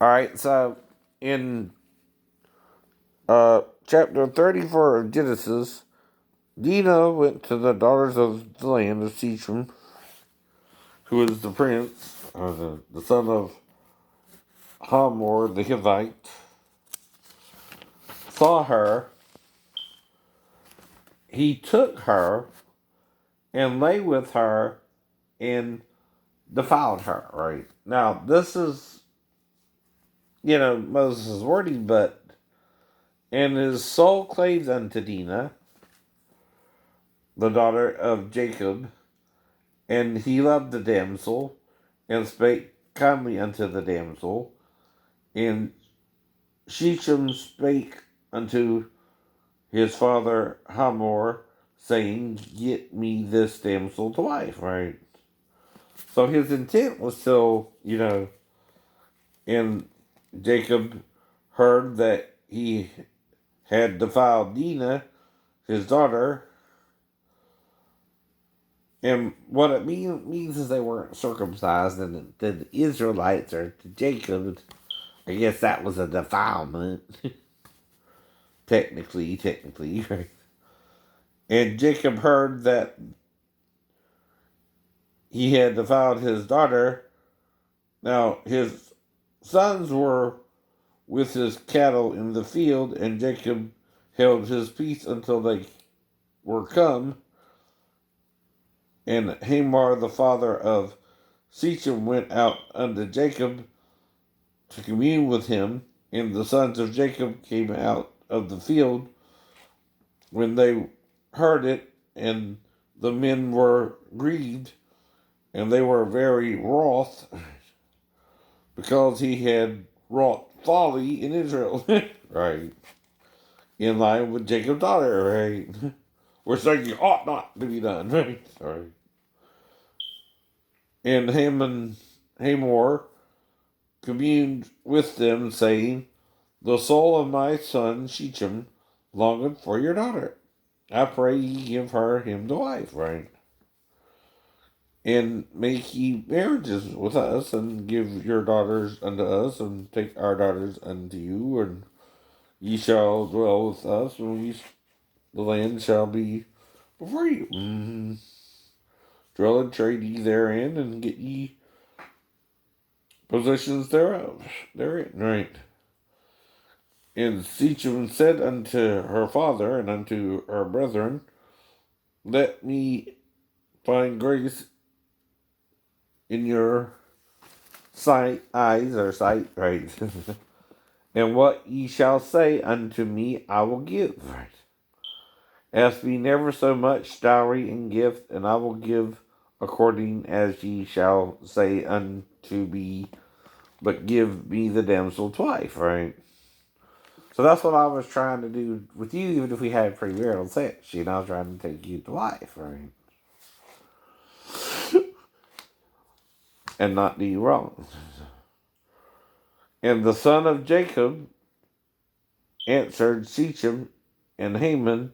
All right, so in chapter 34 of Genesis, Dinah went to the daughters of the land of Shechem, who is the prince, the son of Hamor the Hivite, saw her. He took her and lay with her and defiled her. Right now, this is Moses' wording, but and his soul clave unto Dinah, the daughter of Jacob, and he loved the damsel, and spake kindly unto the damsel. And Shechem spake unto his father Hamor, saying, get me this damsel to wife, right? So his intent was still, and Jacob heard that he had defiled Dinah, his daughter, and what it means is they weren't circumcised, and the Israelites or to Jacob, I guess that was a defilement, technically, right? And Jacob heard that he had defiled his daughter. Now his sons were with his cattle in the field, and Jacob held his peace until they were come. And Hamor, the father of Shechem, went out unto Jacob to commune with him, and the sons of Jacob came out of the field when they heard it, and the men were grieved, and they were very wroth, because he had wrought folly in Israel. Right. In line with Jacob's daughter, right? Which they ought not to be done, right? Sorry. And Hamor communed with them, saying, the soul of my son Shechem longeth for your daughter. I pray ye give her him to wife, right? And make ye marriages with us, and give your daughters unto us, and take our daughters unto you, and ye shall dwell with us, and the land shall be before you. Dwell and trade ye therein, and get ye possessions therein, right? And Shechem said unto her father and unto her brethren, let me find grace in your eyes, right? And what ye shall say unto me, I will give, right? Ask me never so much dowry and gift, and I will give according as ye shall say unto me, but give me the damsel to wife, right? So that's what I was trying to do with you, even if we had premarital sex. I was trying to take you to wife, right? And not do you wrong. And the son of Jacob answered Shechem and Haman,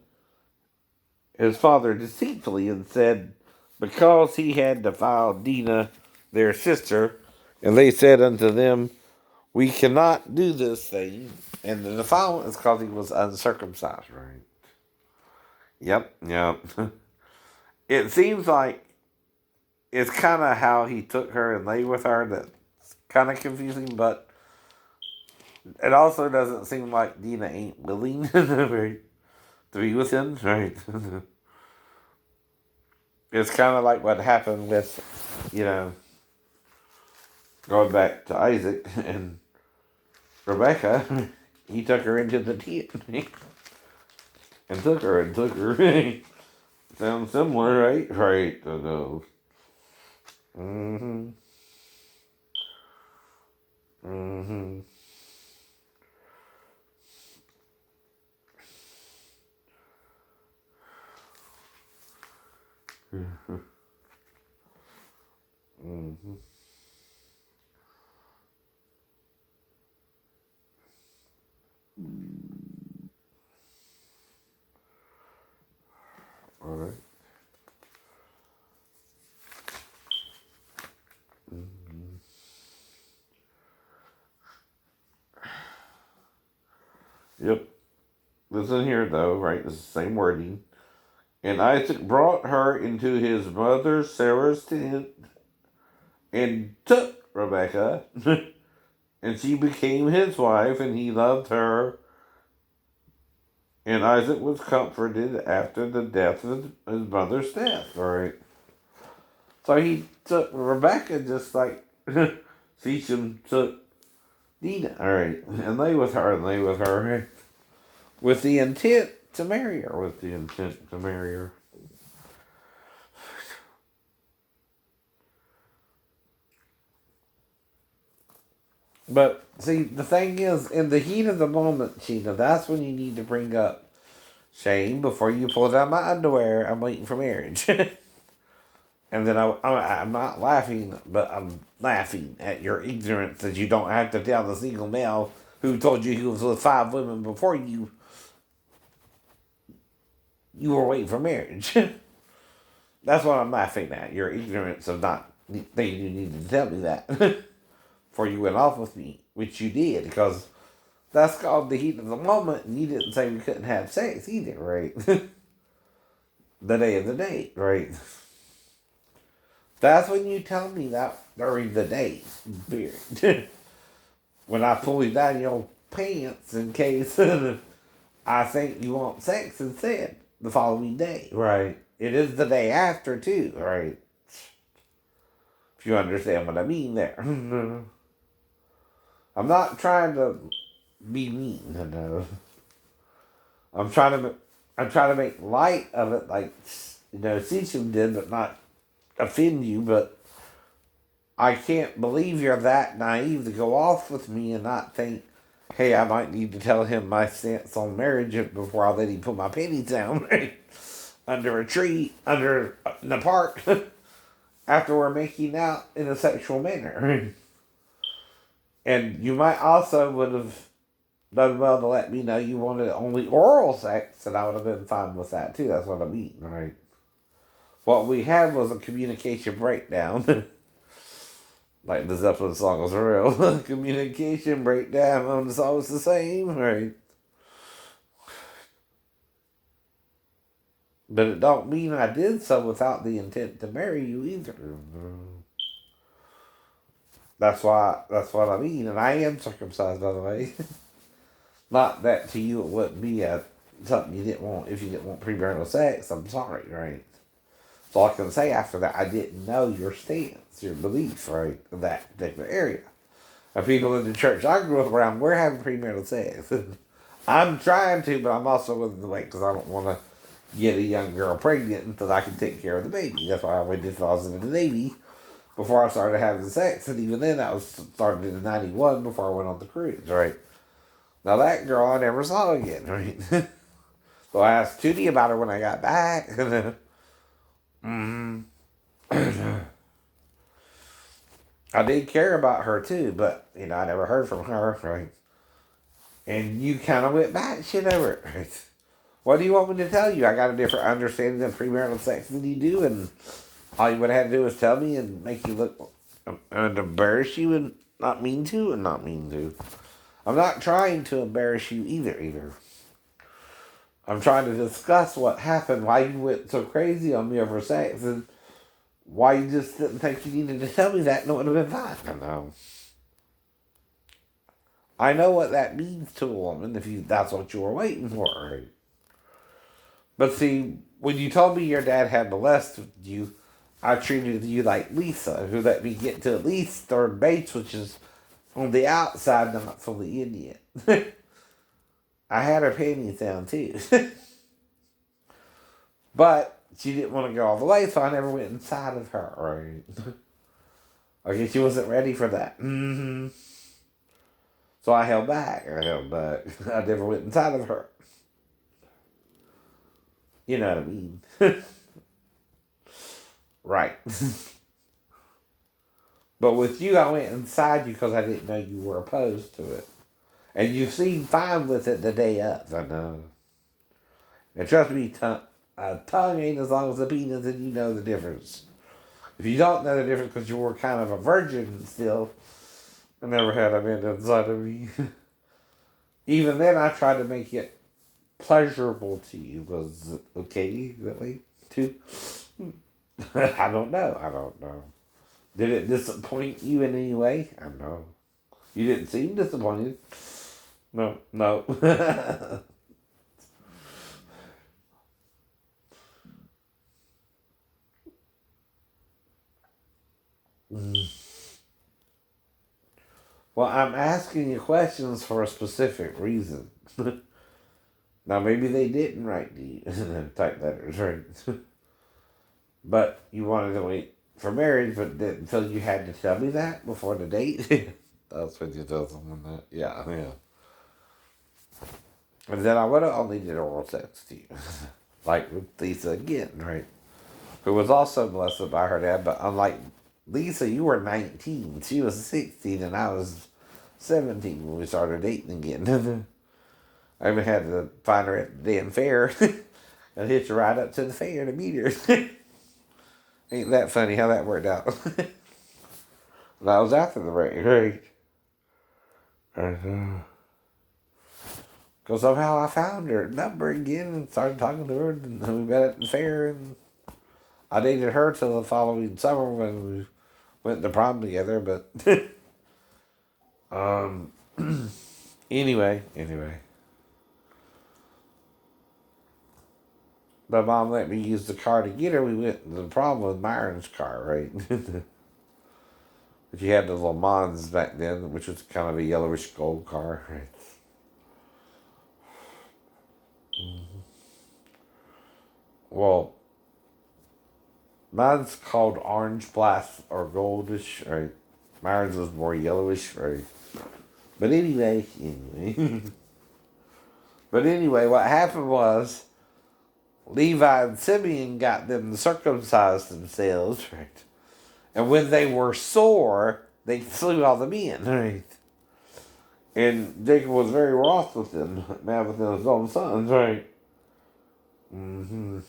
his father, deceitfully, and said, because he had defiled Dinah, their sister, and they said unto them, we cannot do this thing. And the defilement is because he was uncircumcised, right? Yep. It seems like it's kind of how he took her and lay with her that's kind of confusing, but it also doesn't seem like Dina ain't willing to be with him, right? It's kind of like what happened with, you know, going back to Isaac and Rebecca. He took her into the tent and took her. Sounds similar, right? Right. Mm-hmm. Mm-hmm. Mm-hmm. All right. Yep. Listen here, though, right? It's the same wording. And Isaac brought her into his mother Sarah's tent and took Rebekah, and she became his wife, and he loved her. And Isaac was comforted after the death of his mother's death, right? So he took Rebekah just like Shechem took Dinah, alright, and lay with her, right? With the intent to marry her, But see, the thing is, in the heat of the moment, Sheena, that's when you need to bring up Shane before you pull down my underwear. I'm waiting for marriage. And then I'm not laughing, but I'm laughing at your ignorance that you don't have to tell the single male who told you he was with 5 women before you were waiting for marriage. That's what I'm laughing at. Your ignorance of not thinking you needed to tell me that before you went off with me, which you did, because that's called the heat of the moment, and you didn't say we couldn't have sex either, right? The day of the date, right? That's when you tell me that during the date, period. When I pull you down your pants in case I think you want sex instead the following day, right? It is the day after, too, right? If you understand what I mean there. I'm not trying to be mean, no. I'm trying to make light of it, like Sishem did, but not offend you. But I can't believe you're that naive to go off with me and not think, hey, I might need to tell him my stance on marriage before I let him put my panties down under a tree, in the park, after we're making out in a sexual manner. And you might also would have done well to let me know you wanted only oral sex, and I would have been fine with that too. That's what I mean, right? What we had was a communication breakdown. Like the Zeppelin song was real. Communication breakdown, it's always the same, right? But it don't mean I did so without the intent to marry you either. That's what I mean, and I am circumcised, by the way. Not that to you it wouldn't be something you didn't want if you didn't want premarital sex. I'm sorry, right? So I can say after that, I didn't know your stance, your belief, right, in that particular area. And people in the church I grew up around, we're having premarital sex. I'm trying to, but I'm also willing to wait because I don't want to get a young girl pregnant until I can take care of the baby. That's why I waited until I was in the Navy before I started having sex. And even then, I was started in '91 before I went on the cruise, right? Now that girl I never saw again, right? So I asked Tootie about her when I got back. mm I did care about her too, but I never heard from her, right? And you kind of went back shit over it, right? What do you want me to tell you? I got a different understanding of premarital sex than you do, and all you would have had to do is tell me and make you look and embarrass you and not mean to and not mean to. I'm not trying to embarrass you either. I'm trying to discuss what happened, why you went so crazy on me over sex, and why you just didn't think you needed to tell me that and it would have been fine. I know what that means to a woman if that's what you were waiting for, right? But see, when you told me your dad had molested you, I treated you like Lisa, who let me get to at least third base, which is on the outside, not fully in yet. I had her panties down too. But she didn't want to go all the way, so I never went inside of her, right? I guess she wasn't ready for that. So I held back. I never went inside of her. You know what I mean? Right. But with you, I went inside you because I didn't know you were opposed to it. And you seemed fine with it the day up. I know. And trust me, a tongue ain't as long as a penis, and you know the difference. If you don't know the difference because you were kind of a virgin still, I never had a man inside of me. Even then, I tried to make it pleasurable to you. Was it okay that way too? I don't know. I don't know. Did it disappoint you in any way? I know. You didn't seem disappointed. No, no. Well, I'm asking you questions for a specific reason. Now, maybe they didn't write the type letters, right? But you wanted to wait for marriage, but didn't feel you had to tell me that before the date. That's when you tell someone that. Yeah, yeah. And then I would have only did oral sex to you. Like with Lisa again, right? Who was also molested by her dad, but unlike Lisa, you were 19. She was 16, and I was 17 when we started dating again. I even had to find her at the damn fair and hitch her right up to the fair to meet her. Ain't that funny how that worked out? That was after the break, right? Because somehow I found her number again and started talking to her, and we met at the fair, and I dated her till the following summer when we went to prom together. But um, anyway, my mom let me use the car to get her. We went to the prom with Myron's car, right? But you had the Le Mans back then, which was kind of a yellowish gold car, right? Well, mine's called orange blast or goldish, right? Myron's was more yellowish, right? But anyway. But anyway, what happened was Levi and Simeon got them to circumcise themselves, right? And when they were sore, they slew all the men, right? And Jacob was very wroth with them, mad with his own sons, right? Mm-hmm.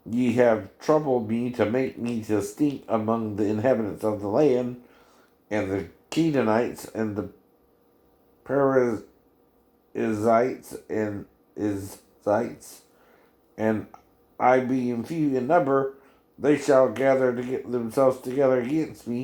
Ye have troubled me to make me to stink among the inhabitants of the land, and the Canaanites, and the Perizzites, and Izzites, and I being few in number, they shall gather to get themselves together against me,